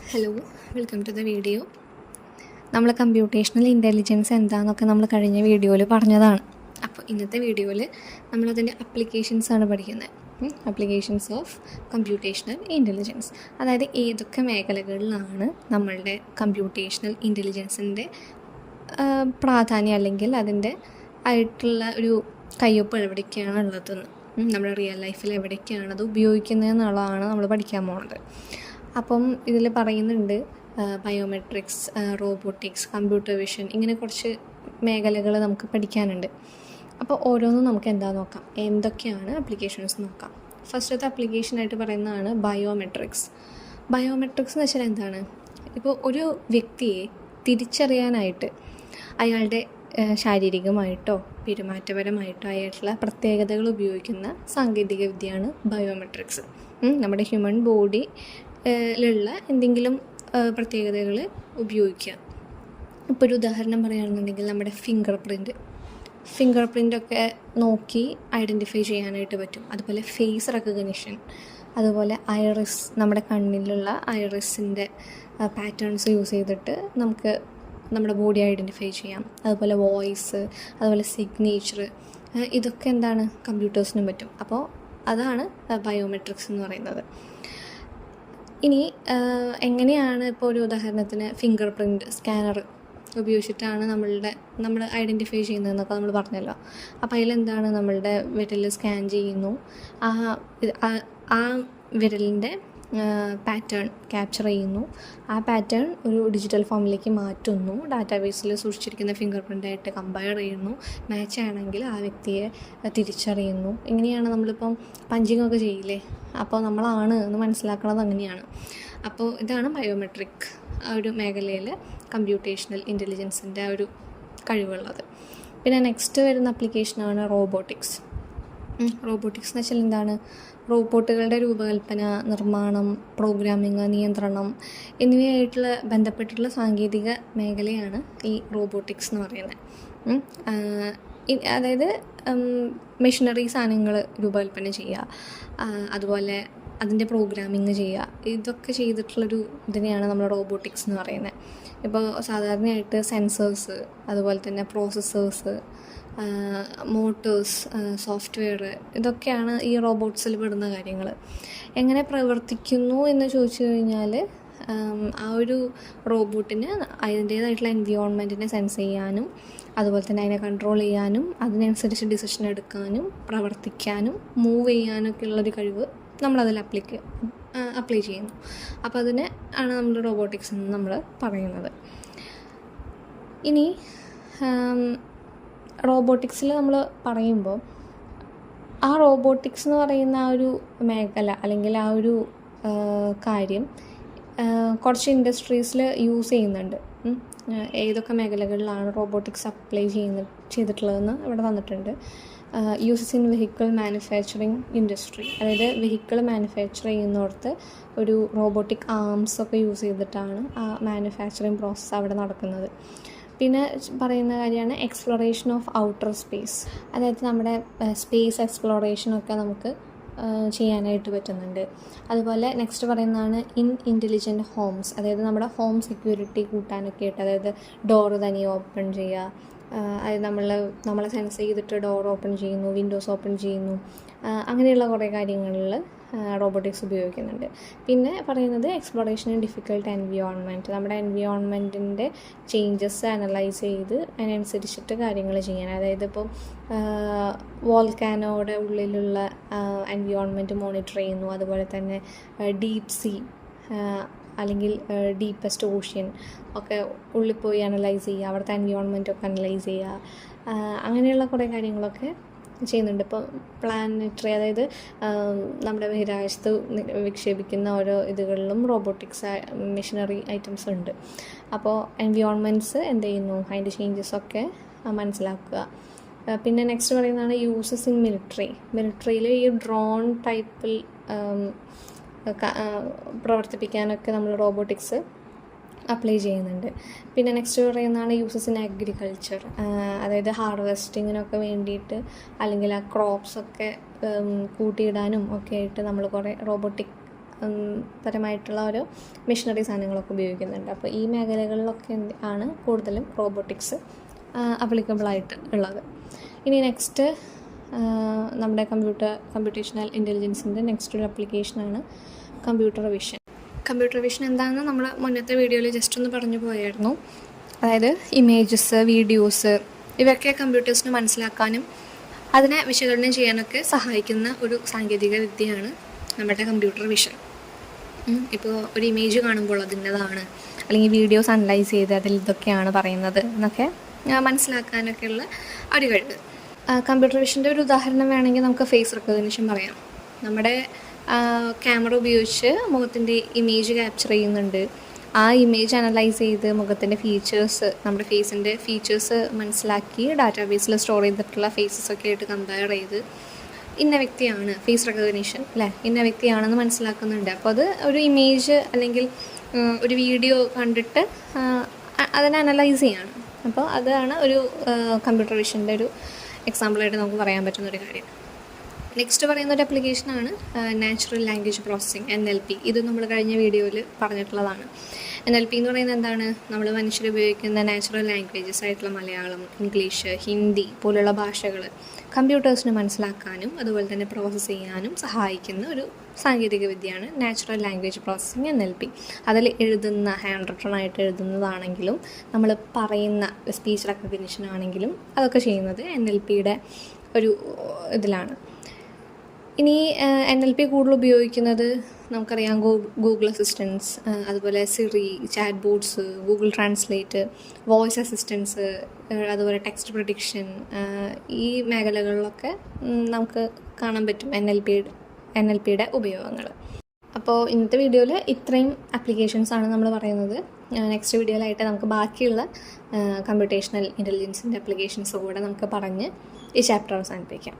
Hello, welcome to the video. നമ്മൾ computational intelligence എന്താണെന്നൊക്കെ നമ്മൾ കഴിഞ്ഞ വീഡിയോയിൽ പറഞ്ഞതാണ്. അപ്പോൾ ഇന്നത്തെ വീഡിയോയിൽ നമ്മളതിൻ്റെ അപ്ലിക്കേഷൻസാണ് പഠിക്കുന്നത്. അപ്ലിക്കേഷൻസ് ഓഫ് കമ്പ്യൂട്ടേഷണൽ ഇൻ്റലിജൻസ്, അതായത് ഏതൊക്കെ മേഖലകളിലാണ് നമ്മളുടെ കമ്പ്യൂട്ടേഷണൽ ഇൻ്റലിജൻസിൻ്റെ പ്രാധാന്യം അല്ലെങ്കിൽ അതിൻ്റെ ആയിട്ടുള്ള ഒരു കയ്യൊപ്പ് എവിടേക്കാണ് ഉള്ളതെന്ന്, നമ്മുടെ റിയൽ ലൈഫിൽ എവിടേക്കാണ് അത് ഉപയോഗിക്കുന്നതെന്നുള്ളതാണ് നമ്മൾ പഠിക്കാൻ പോകുന്നത്. അപ്പം ഇതിൽ പറയുന്നുണ്ട് ബയോമെട്രിക്സ്, റോബോട്ടിക്സ്, കമ്പ്യൂട്ടർ വിഷൻ, ഇങ്ങനെ കുറച്ച് മേഖലകൾ നമുക്ക് പഠിക്കാനുണ്ട്. അപ്പോൾ ഓരോന്നും നമുക്ക് എന്താ നോക്കാം, എന്തൊക്കെയാണ് അപ്ലിക്കേഷൻസ് നോക്കാം. ഫസ്റ്റത്തെ അപ്ലിക്കേഷനായിട്ട് പറയുന്നതാണ് ബയോമെട്രിക്സ്. ബയോമെട്രിക്സ് എന്ന് വെച്ചാൽ എന്താണ്? ഇപ്പോൾ ഒരു വ്യക്തിയെ തിരിച്ചറിയാനായിട്ട് അയാളുടെ ശാരീരികമായിട്ടോ പെരുമാറ്റപരമായിട്ടോ ആയിട്ടുള്ള പ്രത്യേകതകൾ ഉപയോഗിക്കുന്ന സാങ്കേതിക വിദ്യയാണ് ബയോമെട്രിക്സ്. നമ്മുടെ ഹ്യൂമൻ ബോഡിയിലുള്ള എന്തെങ്കിലും പ്രത്യേകതകൾ ഉപയോഗിക്കുക. ഇപ്പോൾ ഒരു ഉദാഹരണം പറയുകയാണെന്നുണ്ടെങ്കിൽ നമ്മുടെ ഫിംഗർ പ്രിൻ്റൊക്കെ നോക്കി ഐഡൻറ്റിഫൈ ചെയ്യാനായിട്ട് പറ്റും. അതുപോലെ ഫേസ് റെക്കഗ്നിഷൻ, അതുപോലെ ഐറിസ്, നമ്മുടെ കണ്ണിലുള്ള ഐറിസിൻ്റെ പാറ്റേൺസ് യൂസ് ചെയ്തിട്ട് നമുക്ക് നമ്മുടെ ബോഡി ഐഡൻറ്റിഫൈ ചെയ്യാം. അതുപോലെ വോയിസ്, അതുപോലെ സിഗ്നേച്ചർ, ഇതൊക്കെ എന്താണ്, കമ്പ്യൂട്ടേഴ്സിനും പറ്റും. അപ്പോൾ അതാണ് ബയോമെട്രിക്സ് എന്ന് പറയുന്നത്. ഇനി എങ്ങനെയാണ് ഇപ്പോൾ ഒരു ഉദാഹരണത്തിന് ഫിംഗർ പ്രിൻറ്റ് സ്കാനർ ഉപയോഗിച്ചിട്ടാണ് നമ്മൾ ഐഡൻറ്റിഫൈ ചെയ്യുന്നതെന്നൊക്കെ നമ്മൾ പറഞ്ഞല്ലോ. അപ്പോൾ അതിലെന്താണ്, നമ്മളുടെ വിരൽ സ്കാൻ ചെയ്യുന്നു, ആ വിരലിൻ്റെ പാറ്റേൺ ക്യാപ്ചർ ചെയ്യുന്നു, ആ പാറ്റേൺ ഒരു ഡിജിറ്റൽ ഫോമിലേക്ക് മാറ്റുന്നു, ഡാറ്റാബേസിൽ സൂക്ഷിച്ചിരിക്കുന്ന ഫിംഗർ പ്രിൻ്റായിട്ട് കമ്പയർ ചെയ്യുന്നു, മാച്ച് ആണെങ്കിൽ ആ വ്യക്തിയെ തിരിച്ചറിയുന്നു. ഇങ്ങനെയാണ് നമ്മളിപ്പം പഞ്ചിങ്ങൊക്കെ ചെയ്യില്ലേ, അപ്പോൾ നമ്മളാണ് എന്ന് മനസ്സിലാക്കുന്നത് അങ്ങനെയാണ്. അപ്പോൾ ഇതാണ് ബയോമെട്രിക് ആ ഒരു മേഖലയിൽ കമ്പ്യൂട്ടേഷണൽ ഇൻ്റലിജൻസിൻ്റെ ആ ഒരു കഴിവുള്ളത്. പിന്നെ നെക്സ്റ്റ് വരുന്ന അപ്ലിക്കേഷനാണ് റോബോട്ടിക്സ്. റോബോട്ടിക്സ് എന്ന് വെച്ചാൽ എന്താണ്? റോബോട്ടുകളുടെ രൂപകൽപ്പന, നിർമ്മാണം, പ്രോഗ്രാമിംഗ്, നിയന്ത്രണം എന്നിവയായിട്ടുള്ള ബന്ധപ്പെട്ടിട്ടുള്ള സാങ്കേതിക മേഖലയാണ് ഈ റോബോട്ടിക്സ് എന്ന് പറയുന്നത്. അതായത് മെഷീനറി സാധനങ്ങൾ രൂപകൽപ്പന ചെയ്യുക, അതുപോലെ അതിൻ്റെ പ്രോഗ്രാമിങ് ചെയ്യുക, ഇതൊക്കെ ചെയ്തിട്ടുള്ളൊരു ഇതിനെയാണ് നമ്മൾ റോബോട്ടിക്സ് എന്ന് പറയുന്നത്. ഇപ്പോൾ സാധാരണയായിട്ട് സെൻസേഴ്സ്, അതുപോലെ തന്നെ പ്രോസസ്സേഴ്സ്, മോട്ടേഴ്സ്, സോഫ്റ്റ്വെയർ, ഇതൊക്കെയാണ് ഈ റോബോട്ട്സിൽ പെടുന്ന കാര്യങ്ങൾ. എങ്ങനെ പ്രവർത്തിക്കുന്നു എന്ന് ചോദിച്ചു കഴിഞ്ഞാൽ, ആ ഒരു റോബോട്ടിന് അതിൻ്റേതായിട്ടുള്ള എൻവിയോൺമെൻറ്റിനെ സെൻസ് ചെയ്യാനും, അതുപോലെ തന്നെ അതിനെ കൺട്രോൾ ചെയ്യാനും, അതിനനുസരിച്ച് ഡിസിഷൻ എടുക്കാനും, പ്രവർത്തിക്കാനും, മൂവ് ചെയ്യാനൊക്കെ ഉള്ളൊരു കഴിവ് നമ്മളതിൽ അപ്ലൈ ചെയ്യുന്നു. അപ്പോൾ അതിനെ ആണ് നമ്മൾ റോബോട്ടിക്സ് എന്ന് നമ്മൾ പറയുന്നത്. ഇനി റോബോട്ടിക്സിൽ നമ്മൾ പറയുമ്പോൾ, ആ റോബോട്ടിക്സ് എന്ന് പറയുന്ന ആ ഒരു മേഖല അല്ലെങ്കിൽ ആ ഒരു കാര്യം കുറച്ച് ഇൻഡസ്ട്രീസിൽ യൂസ് ചെയ്യുന്നുണ്ട്. ഏതൊക്കെ മേഖലകളിലാണ് റോബോട്ടിക്സ് അപ്ലൈ ചെയ്തിട്ടുള്ളതെന്ന് ഇവിടെ തന്നിട്ടുണ്ട്. Uses in vehicle manufacturing industry, അതായത് വെഹിക്കിൾ മാനുഫാക്ചർ ചെയ്യുന്നിടത്ത് ഒരു റോബോട്ടിക് ആംസൊക്കെ യൂസ് ചെയ്തിട്ടാണ് ആ മാനുഫാക്ചറിങ് പ്രോസസ്സ് അവിടെ നടക്കുന്നത്. പിന്നെ പറയുന്ന കാര്യമാണ് എക്സ്പ്ലോറേഷൻ ഓഫ് ഔട്ടർ സ്പേസ്, അതായത് നമ്മുടെ സ്പേസ് എക്സ്പ്ലോറേഷനൊക്കെ നമുക്ക് ചെയ്യാനായിട്ട് പറ്റുന്നുണ്ട്. അതുപോലെ നെക്സ്റ്റ് പറയുന്നതാണ് ഇൻ്റലിജൻറ്റ് ഹോംസ്, അതായത് നമ്മുടെ ഹോം സെക്യൂരിറ്റി കൂട്ടാനൊക്കെ ആയിട്ട്, അതായത് ഡോറ് തനിയെ ഓപ്പൺ ചെയ്യുക, അത് നമ്മളെ സെൻസ് ചെയ്തിട്ട് ഡോർ ഓപ്പൺ ചെയ്യുന്നു, വിൻഡോസ് ഓപ്പൺ ചെയ്യുന്നു, അങ്ങനെയുള്ള കുറേ കാര്യങ്ങളിൽ റോബോട്ടിക്സ് ഉപയോഗിക്കുന്നുണ്ട്. പിന്നെ പറയുന്നത് എക്സ്പ്ലോറേഷൻ ഇൻ ഡിഫിക്കൽട്ട് എൻവിയോൺമെൻറ്റ്, നമ്മുടെ എൻവിയോൺമെൻറ്റിൻ്റെ ചേഞ്ചസ് അനലൈസ് ചെയ്ത് അതിനനുസരിച്ചിട്ട് കാര്യങ്ങൾ ചെയ്യാൻ, അതായത് ഇപ്പോൾ വോൾക്കാനോയുടെ ഉള്ളിലുള്ള എൻവിയോൺമെൻറ്റ് മോണിറ്റർ ചെയ്യുന്നു, അതുപോലെ തന്നെ ഡീപ്പ് സീ അല്ലെങ്കിൽ ഡീപ്പസ്റ്റ് ഓഷ്യൻ ഒക്കെ ഉള്ളിൽ പോയി അനലൈസ് ചെയ്യുക, അവിടുത്തെ എൻവിയോൺമെൻറ്റൊക്കെ അനലൈസ് ചെയ്യുക, അങ്ങനെയുള്ള കുറേ കാര്യങ്ങളൊക്കെ ചെയ്യുന്നുണ്ട്. ഇപ്പോൾ പ്ലാനറ്ററി, അതായത് നമ്മുടെ ബഹിരാകാശത്ത് വിക്ഷേപിക്കുന്ന ഓരോ ഇതുകളിലും റോബോട്ടിക്സ് മെഷീനറി ഐറ്റംസ് ഉണ്ട്. അപ്പോൾ എൻവിയോൺമെൻറ്റ്സ് എന്ത് ചെയ്യുന്നു, അതിൻ്റെ ചേഞ്ചസൊക്കെ മനസ്സിലാക്കുക. പിന്നെ നെക്സ്റ്റ് പറയുന്നതാണ് യൂസസ് ഇൻ മിലിറ്ററിയിൽ ഈ ഡ്രോൺ ടൈപ്പിൽ പ്രവർത്തിപ്പിക്കാനൊക്കെ നമ്മൾ റോബോട്ടിക്സ് അപ്ലൈ ചെയ്യുന്നുണ്ട്. പിന്നെ നെക്സ്റ്റ് പറയുന്നതാണ് യൂസസ് ഇൻ അഗ്രികൾച്ചർ, അതായത് ഹാർവെസ്റ്റിങ്ങിനൊക്കെ വേണ്ടിയിട്ട്, അല്ലെങ്കിൽ ആ ക്രോപ്സൊക്കെ കൂട്ടിയിടാനും ഒക്കെ ആയിട്ട് നമ്മൾ കുറേ റോബോട്ടിക് പരമായിട്ടുള്ള ഓരോ മെഷീനറി സാധനങ്ങളൊക്കെ ഉപയോഗിക്കുന്നുണ്ട്. അപ്പോൾ ഈ മേഖലകളിലൊക്കെ ആണ് കൂടുതലും റോബോട്ടിക്സ് ആപ്ലിക്കബിളായിട്ട് ഉള്ളത്. ഇനി നെക്സ്റ്റ് നമ്മുടെ കമ്പ്യൂട്ടേഷണൽ ഇൻ്റലിജൻസിൻ്റെ നെക്സ്റ്റ് ഒരു ആപ്ലിക്കേഷനാണ് കമ്പ്യൂട്ടർ വിഷൻ. കമ്പ്യൂട്ടർ വിഷൻ എന്താണെന്ന് നമ്മൾ മുന്നത്തെ വീഡിയോയിൽ ജസ്റ്റ് ഒന്ന് പറഞ്ഞു പോയായിരുന്നു. അതായത് ഇമേജസ്, വീഡിയോസ് ഇവയൊക്കെ കമ്പ്യൂട്ടേഴ്സിന് മനസ്സിലാക്കാനും അതിനെ വിശകലനം ചെയ്യാനൊക്കെ സഹായിക്കുന്ന ഒരു സാങ്കേതിക വിദ്യയാണ് നമ്മുടെ കമ്പ്യൂട്ടർ വിഷൻ. ഇപ്പോൾ ഒരു ഇമേജ് കാണുമ്പോൾ അതിൻ്റെതാണ്, അല്ലെങ്കിൽ വീഡിയോസ് അനലൈസ് ചെയ്ത് അതിൽ ഇതൊക്കെയാണ് പറയുന്നത് എന്നൊക്കെ മനസ്സിലാക്കാനൊക്കെയുള്ള ഒരു കഴിവ്. കമ്പ്യൂട്ടർ വിഷൻ്റെ ഒരു ഉദാഹരണം വേണമെങ്കിൽ നമുക്ക് ഫേസ് റെക്കഗ്നിഷൻ പറയാം. നമ്മുടെ ക്യാമറ ഉപയോഗിച്ച് മുഖത്തിൻ്റെ ഇമേജ് ക്യാപ്ചർ ചെയ്യുന്നുണ്ട്. ആ ഇമേജ് അനലൈസ് ചെയ്ത് മുഖത്തിൻ്റെ ഫീച്ചേഴ്സ്, നമ്മുടെ ഫേസിൻ്റെ ഫീച്ചേഴ്സ് മനസ്സിലാക്കി ഡാറ്റാബേസിൽ സ്റ്റോർ ചെയ്തിട്ടുള്ള ഫേസസൊക്കെ ആയിട്ട് കമ്പയർ ചെയ്ത് ഇന്ന വ്യക്തിയാണ്, ഫേസ് റെക്കഗ്നിഷൻ അല്ലേ, ഇന്ന വ്യക്തിയാണെന്ന് മനസ്സിലാക്കുന്നുണ്ട്. അപ്പോൾ അത് ഒരു ഇമേജ് അല്ലെങ്കിൽ ഒരു വീഡിയോ കണ്ടിട്ട് അതിനെ അനലൈസ് ചെയ്യാണ്. അപ്പോൾ അതാണ് ഒരു കമ്പ്യൂട്ടർ വിഷൻ്റെ ഒരു എക്സാമ്പിളായിട്ട് നമുക്ക് പറയാൻ പറ്റുന്നൊരു കാര്യം. നെക്സ്റ്റ് പറയുന്ന ഒരു ആപ്ലിക്കേഷനാണ് നാച്ചുറൽ ലാംഗ്വേജ് പ്രോസസ്സിംഗ്, NLP. ഇത് നമ്മൾ കഴിഞ്ഞ വീഡിയോയിൽ പറഞ്ഞിട്ടുള്ളതാണ്. NLP എന്ന് പറയുന്നത് എന്താണ്? നമ്മൾ മനുഷ്യർ ഉപയോഗിക്കുന്ന നാച്ചുറൽ ലാംഗ്വേജസ് ആയിട്ടുള്ള മലയാളം, ഇംഗ്ലീഷ്, ഹിന്ദി പോലുള്ള ഭാഷകൾ കമ്പ്യൂട്ടേഴ്സിന് മനസ്സിലാക്കാനും അതുപോലെ തന്നെ പ്രോസസ്സ് ചെയ്യാനും സഹായിക്കുന്ന ഒരു സാങ്കേതിക വിദ്യയാണ് നാച്ചുറൽ ലാംഗ്വേജ് പ്രോസസ്സിംഗ്, NLP. അതിൽ എഴുതുന്ന, ഹാൻഡ് റിട്ടൺ ആയിട്ട് എഴുതുന്നതാണെങ്കിലും നമ്മൾ പറയുന്ന സ്പീച്ച് റെക്കഗ്നിഷൻ ആണെങ്കിലും അതൊക്കെ ചെയ്യുന്നത് NLPയുടെ ഒരു ഇതിലാണ്. ഇനി NLP കൂടുതൽ ഉപയോഗിക്കുന്നത് നമുക്കറിയാം ഗൂഗിൾ അസിസ്റ്റൻസ്, അതുപോലെ Siri, chat bots, Google translate, voice assistance, അതുപോലെ ടെക്സ്റ്റ് പ്രെഡിക്ഷൻ, ഈ മേഖലകളിലൊക്കെ നമുക്ക് കാണാൻ പറ്റും NLPയുടെ ഉപയോഗങ്ങൾ. അപ്പോൾ ഇന്നത്തെ വീഡിയോയിൽ ഇത്രയും ആപ്ലിക്കേഷൻസാണ് നമ്മൾ പറയുന്നത്. നെക്സ്റ്റ് വീഡിയോയിലായിട്ട് നമുക്ക് ബാക്കിയുള്ള കമ്പ്യൂട്ടേഷണൽ ഇൻ്റലിജൻസിൻ്റെ ആപ്ലിക്കേഷൻസ് കൂടെ നമുക്ക് പറഞ്ഞ് ഈ ചാപ്റ്റർ അവസാനിപ്പിക്കാം.